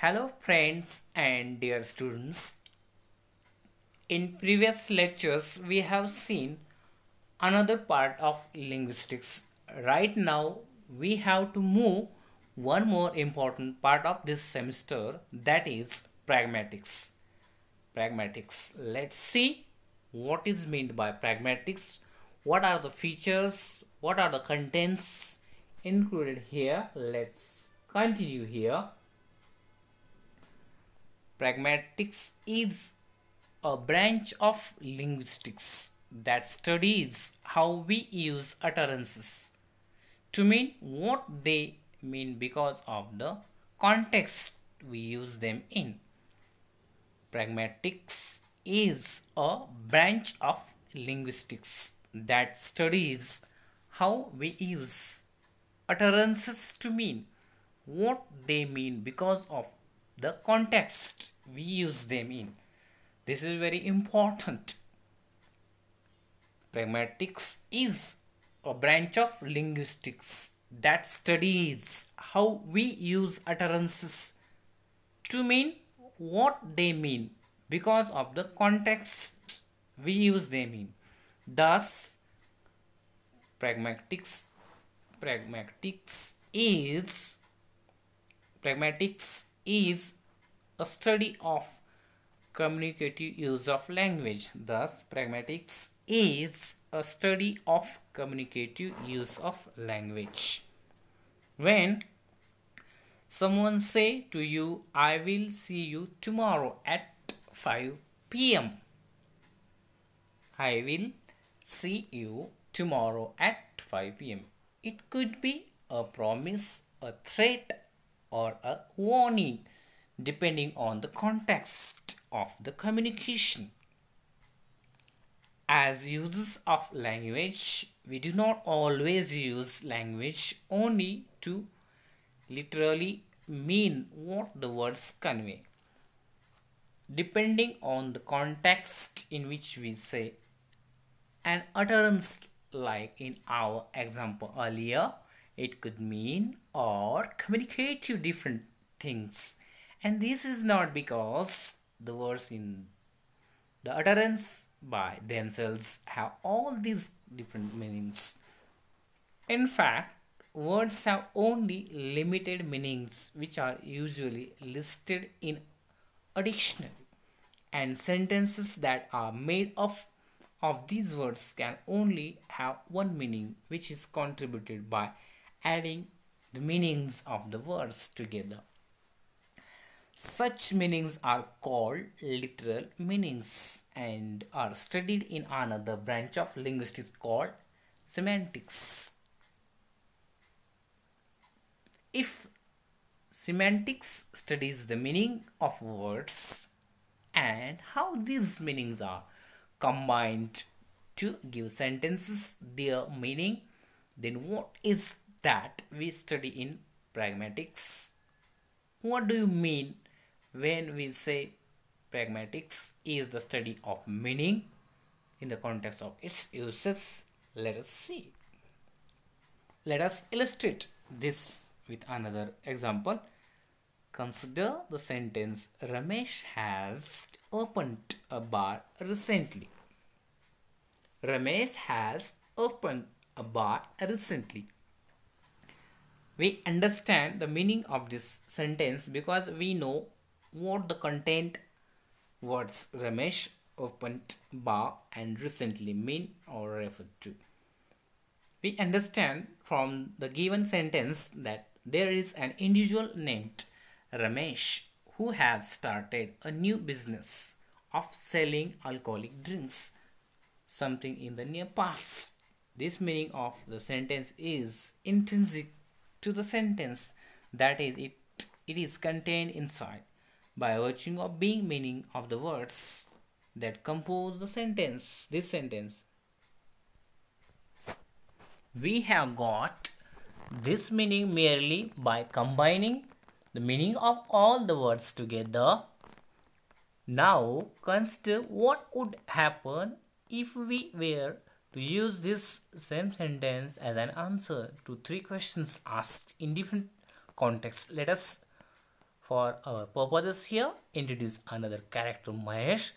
Hello friends and dear students. In previous lectures we have seen another part of linguistics. Right now we have to move one more important part of this semester, that is pragmatics. Pragmatics. Let's see what is meant by pragmatics. What are the features? What are the contents included here? Let's continue here. Pragmatics is a branch of linguistics that studies how we use utterances to mean what they mean because of the context we use them in. Pragmatics is a branch of linguistics that studies how we use utterances to mean what they mean because of the context we use them in. This is very important. Pragmatics is a branch of linguistics that studies how we use utterances to mean what they mean because of the context we use them in. Thus, pragmatics is a study of communicative use of language. Thus, pragmatics is a study of communicative use of language. When someone say to you, I will see you tomorrow at 5 p.m. I will see you tomorrow at 5 p.m. It could be a promise, a threat, or a warning, depending on the context of the communication. As users of language, we do not always use language only to literally mean what the words convey. Depending on the context in which we say an utterance, like in our example earlier, it could mean or communicate to different things. And this is not because the words in the utterance by themselves have all these different meanings. In fact, words have only limited meanings which are usually listed in a dictionary, and sentences that are made of these words can only have one meaning, which is contributed by adding the meanings of the words together. Such meanings are called literal meanings and are studied in another branch of linguistics called semantics. If semantics studies the meaning of words and how these meanings are combined to give sentences their meaning, then what is that we study in pragmatics? What do you mean when we say pragmatics is the study of meaning in the context of its uses? Let us see. Let us illustrate this with another example. Consider the sentence, Ramesh has opened a bar recently. Ramesh has opened a bar recently. We understand the meaning of this sentence because we know what the content words Ramesh opened bar and recently mean or refer to. We understand from the given sentence that there is an individual named Ramesh who has started a new business of selling alcoholic drinks, something in the near past. This meaning of the sentence is intrinsic to the sentence, that is, it is contained inside by virtue of being meaning of the words that compose the sentence. This sentence, we have got this meaning merely by combining the meaning of all the words together. Now consider what would happen if we were to use this same sentence as an answer to three questions asked in different contexts. Let us For our purposes here, introduce another character Mahesh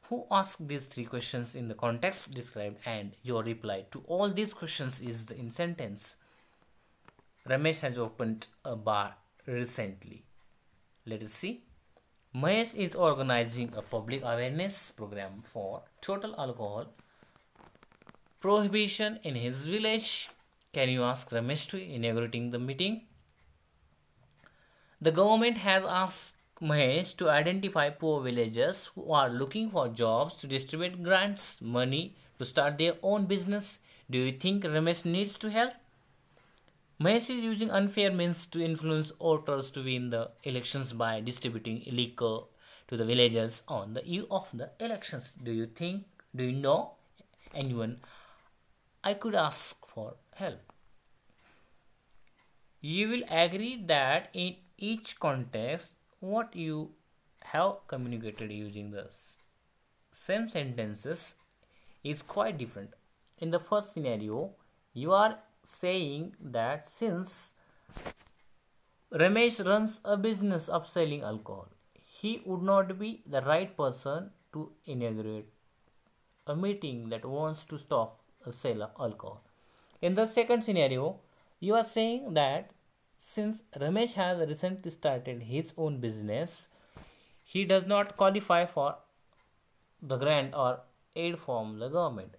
who asks these three questions in the context described, and your reply to all these questions is in sentence. Ramesh has opened a bar recently. Let us see. Mahesh is organizing a public awareness program for total alcohol prohibition in his village. Can you ask Ramesh to inaugurating the meeting? The government has asked Mahesh to identify poor villagers who are looking for jobs to distribute grants, money to start their own business. Do you think Ramesh needs to help? Mahesh is using unfair means to influence voters to win the elections by distributing liquor to the villagers on the eve of the elections. Do you know anyone I could ask for help? You will agree that in each context, what you have communicated using the same sentences is quite different. In the first scenario, you are saying that since Ramesh runs a business of selling alcohol, he would not be the right person to inaugurate a meeting that wants to stop a sale of alcohol. In the second scenario, you are saying that since Ramesh has recently started his own business, he does not qualify for the grant or aid from the government.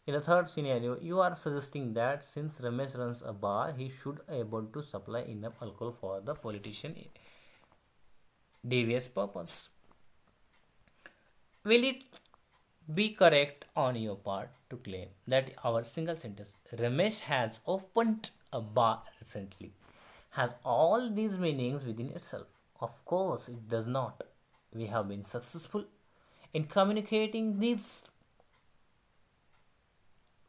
In the third scenario, you are suggesting that since Ramesh runs a bar, he should able to supply enough alcohol for the politician devious purpose. Will it be correct on your part to claim that our single sentence Ramesh has opened a bar recently has all these meanings within itself? Of course, it does not. We have been successful in communicating these.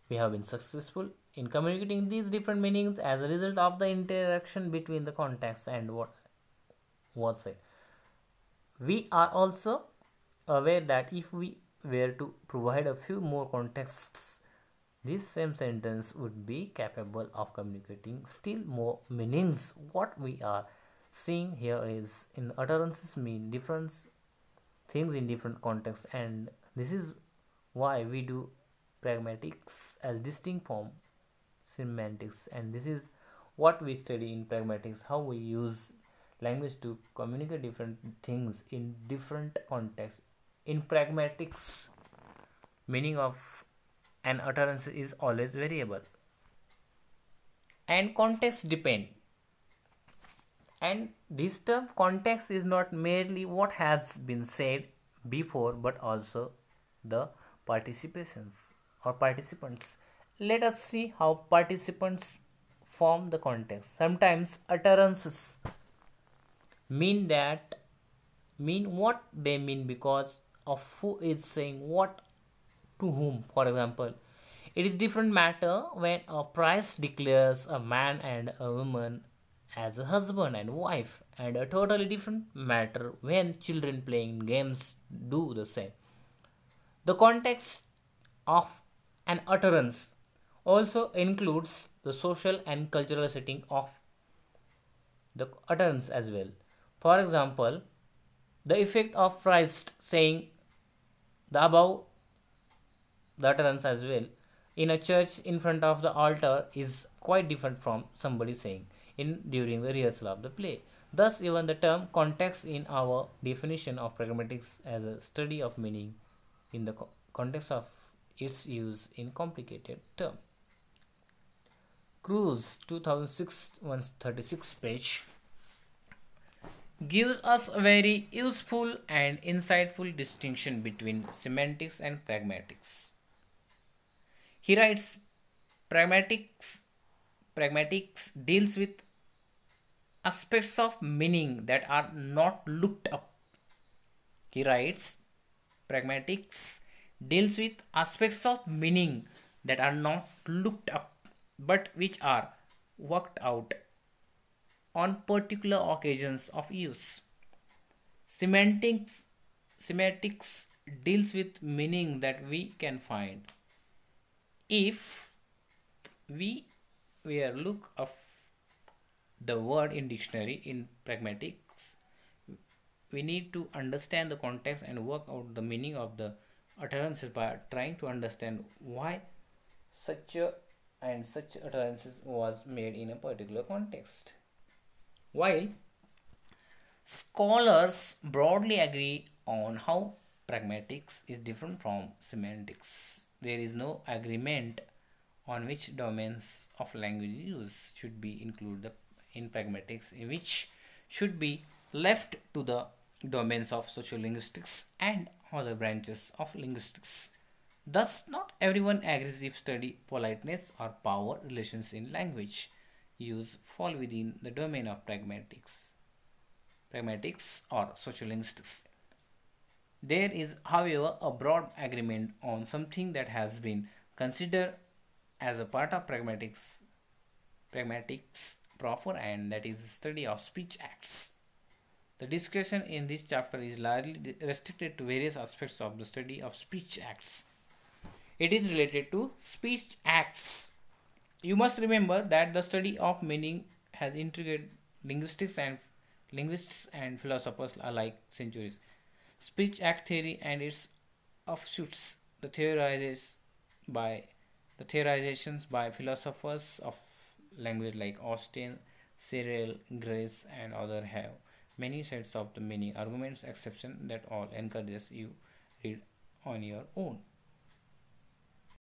We have been successful in communicating these different meanings as a result of the interaction between the context and what was said. We are also aware that if we were to provide a few more contexts, this same sentence would be capable of communicating still more meanings. What we are seeing here is in utterances mean different things in different contexts, and this is why we do pragmatics as distinct from semantics, and this is what we study in pragmatics, how we use language to communicate different things in different contexts. In pragmatics, meaning of an utterance is always variable and context depend, and this term context is not merely what has been said before but also the participations or participants. Let us see how participants form the context. Sometimes utterances mean what they mean because of who is saying what to whom. For example, it is different matter when a priest declares a man and a woman as a husband and wife, and a totally different matter when children playing games do the same. The context of an utterance also includes the social and cultural setting of the utterance as well. For example, the effect of Christ saying the above the utterance as well in a church in front of the altar is quite different from somebody saying in during the rehearsal of the play. Thus, even the term context in our definition of pragmatics as a study of meaning in the context of its use in complicated term. Cruz 2006 136 page gives us a very useful and insightful distinction between semantics and pragmatics. He writes, pragmatics deals with aspects of meaning that are not looked up. He writes, pragmatics deals with aspects of meaning that are not looked up but which are worked out on particular occasions of use. Semantics deals with meaning that we can find. If we were look up the word in dictionary in pragmatics, we need to understand the context and work out the meaning of the utterances by trying to understand why such a and such utterances was made in a particular context. While scholars broadly agree on how pragmatics is different from semantics, there is no agreement on which domains of language use should be included in pragmatics, which should be left to the domains of sociolinguistics and other branches of linguistics. Thus, not everyone agrees if study, politeness, or power relations in language use fall within the domain of pragmatics or sociolinguistics. There is, however, a broad agreement on something that has been considered as a part of pragmatics proper, and that is the study of speech acts. The discussion in this chapter is largely restricted to various aspects of the study of speech acts. It is related to speech acts. You must remember that the study of meaning has intrigued linguists and philosophers alike centuries. Speech act theory and its offshoots, by the theorizations by philosophers of language like Austin, Cyril, Grace, and others have many sets of the meaning arguments exception that all encourages you read on your own.